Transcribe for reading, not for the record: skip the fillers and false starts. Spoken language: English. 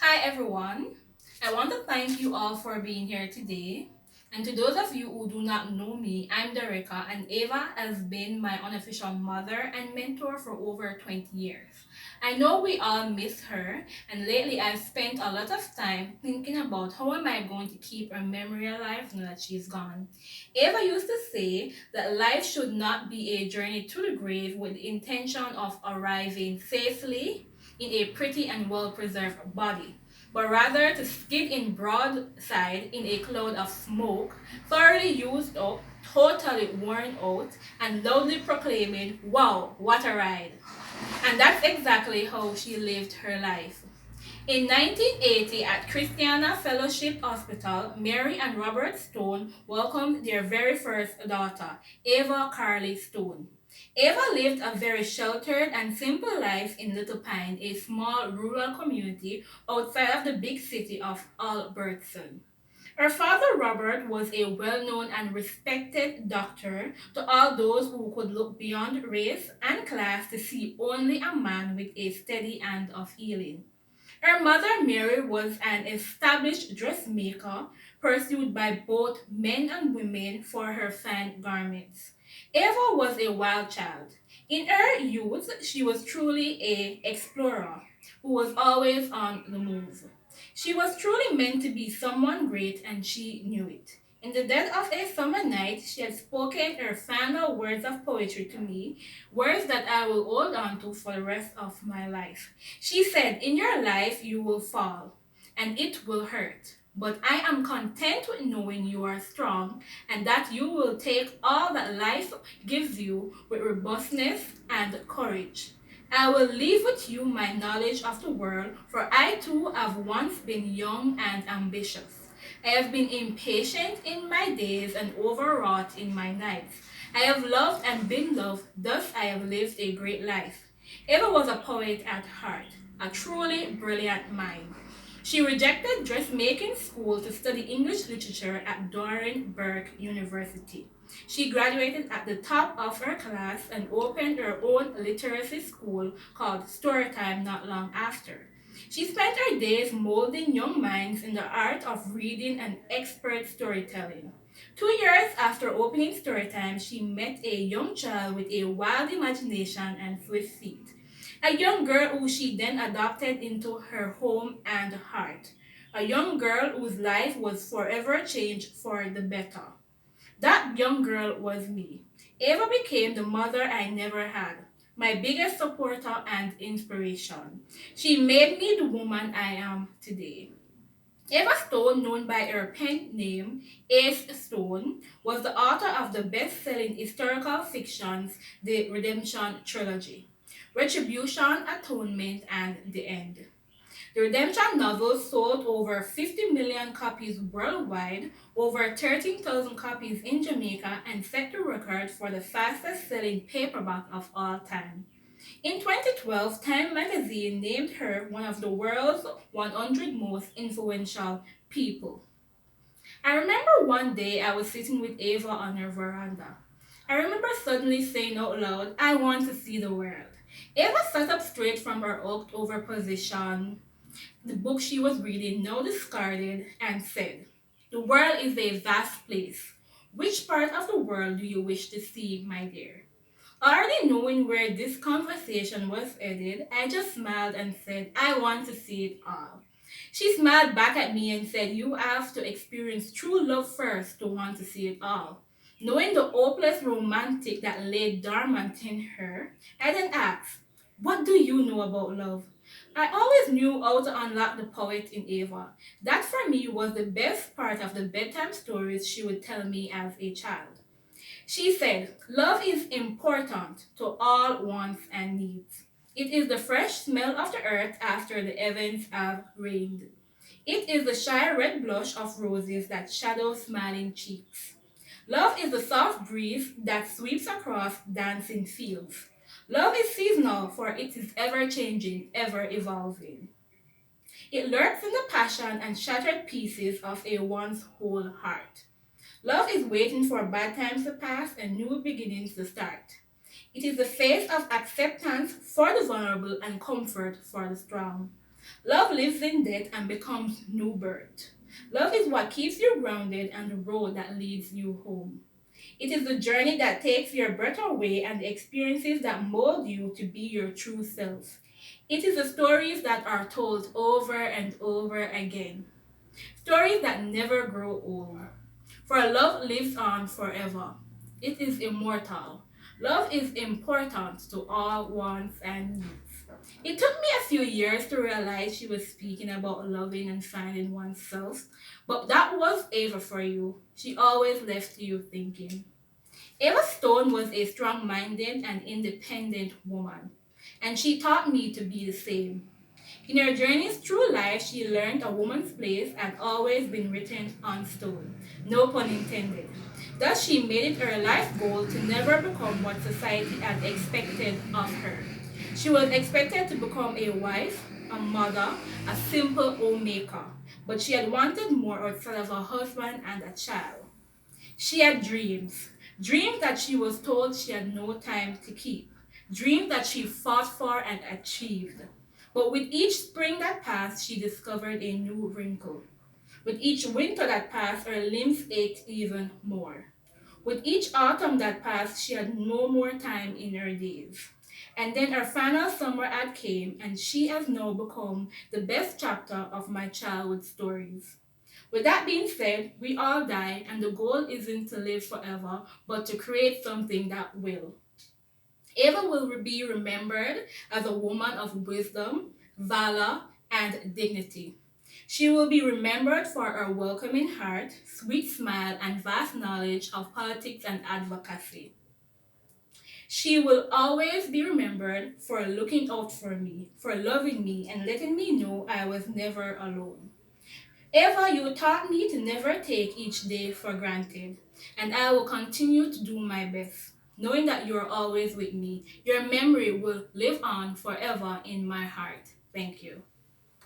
Hi everyone. I want to thank you all for being here today. And to those of you who do not know me, I'm Dericka, and Ava has been my unofficial mother and mentor for over 20 years. I know we all miss her, and lately I've spent a lot of time thinking about how am I going to keep her memory alive now that she's gone. Ava used to say that life should not be a journey to the grave with the intention of arriving safely in a pretty and well preserved body, but rather to skid in broadside in a cloud of smoke, thoroughly used up, totally worn out, and loudly proclaiming, "Wow, what a ride!" And that's exactly how she lived her life. In 1980, at Christiana Fellowship Hospital, Mary and Robert Stone welcomed their very first daughter, Ava Carly Stone. Ava lived a very sheltered and simple life in Little Pine, a small rural community outside of the big city of Albertson. Her father, Robert, was a well known and respected doctor to all those who could look beyond race and class to see only a man with a steady hand of healing. Her mother, Mary, was an established dressmaker pursued by both men and women for her fine garments. Eva was a wild child. In her youth, she was truly a explorer who was always on the move. She was truly meant to be someone great and she knew it. In the dead of a summer night, she had spoken her final words of poetry to me, words that I will hold on to for the rest of my life. She said, "In your life you will fall, and it will hurt. But I am content with knowing you are strong and that you will take all that life gives you with robustness and courage. I will leave with you my knowledge of the world, for I too have once been young and ambitious. I have been impatient in my days and overwrought in my nights. I have loved and been loved, thus I have lived a great life." Eva was a poet at heart, a truly brilliant mind. She rejected dressmaking school to study English literature at Dorenberg University. She graduated at the top of her class and opened her own literacy school called Storytime not long after. She spent her days molding young minds in the art of reading and expert storytelling. 2 years after opening Storytime, she met a young child with a wild imagination and swift feet. A young girl who she then adopted into her home and heart. A young girl whose life was forever changed for the better. That young girl was me. Ava became the mother I never had, my biggest supporter and inspiration. She made me the woman I am today. Eva Stone, known by her pen name Ace Stone, was the author of the best-selling historical fictions The Redemption Trilogy, Retribution, Atonement, and The End. The Redemption novel sold over 50 million copies worldwide, over 13,000 copies in Jamaica, and set the record for the fastest selling paperback of all time. In 2012, Time magazine named her one of the world's 100 most influential people. I remember one day I was sitting with Ava on her veranda. I remember suddenly saying out loud, "I want to see the world." Ava sat up straight from her oaked over position, the book she was reading, now discarded, and said, "The world is a vast place. Which part of the world do you wish to see, my dear?" Already knowing where this conversation was headed, I just smiled and said, "I want to see it all." She smiled back at me and said, "You have to experience true love first to want to see it all." Knowing the hopeless romantic that lay dormant in her, I then asked, "What do you know about love?" I always knew how to unlock the poet in Ava. That for me was the best part of the bedtime stories she would tell me as a child. She said, "Love is important to all wants and needs. It is the fresh smell of the earth after the heavens have rained. It is the shy red blush of roses that shadow smiling cheeks. Love is the soft breeze that sweeps across dancing fields. Love is seasonal, for it is ever changing, ever evolving. It lurks in the passion and shattered pieces of a once whole heart. Love is waiting for bad times to pass and new beginnings to start. It is the face of acceptance for the vulnerable and comfort for the strong. Love lives in death and becomes new birth. Love is what keeps you grounded and the road that leads you home. It is the journey that takes your breath away and the experiences that mold you to be your true self. It is the stories that are told over and over again. Stories that never grow old. For love lives on forever. It is immortal. Love is important to all wants and needs. It took me a few years to realize she was speaking about loving and finding oneself, but that was Ava for you. She always left you thinking. Eva Stone was a strong minded and independent woman, and she taught me to be the same. In her journeys through life, she learned a woman's place had always been written on stone, no pun intended. Thus, she made it her life goal to never become what society had expected of her. She was expected to become a wife, a mother, a simple homemaker, but she had wanted more outside of a husband and a child. She had dreams, dreams that she was told she had no time to keep, dreams that she fought for and achieved. But with each spring that passed, she discovered a new wrinkle. With each winter that passed, her limbs ached even more. With each autumn that passed, she had no more time in her days. And then her final summer had came, and she has now become the best chapter of my childhood stories. With that being said, we all die, and the goal isn't to live forever, but to create something that will. Eva will be remembered as a woman of wisdom, valor, and dignity. She will be remembered for her welcoming heart, sweet smile, and vast knowledge of politics and advocacy. She will always be remembered for looking out for me, for loving me, and letting me know I was never alone. Eva, you taught me to never take each day for granted, and I will continue to do my best, knowing that you are always with me. Your memory will live on forever in my heart. Thank you.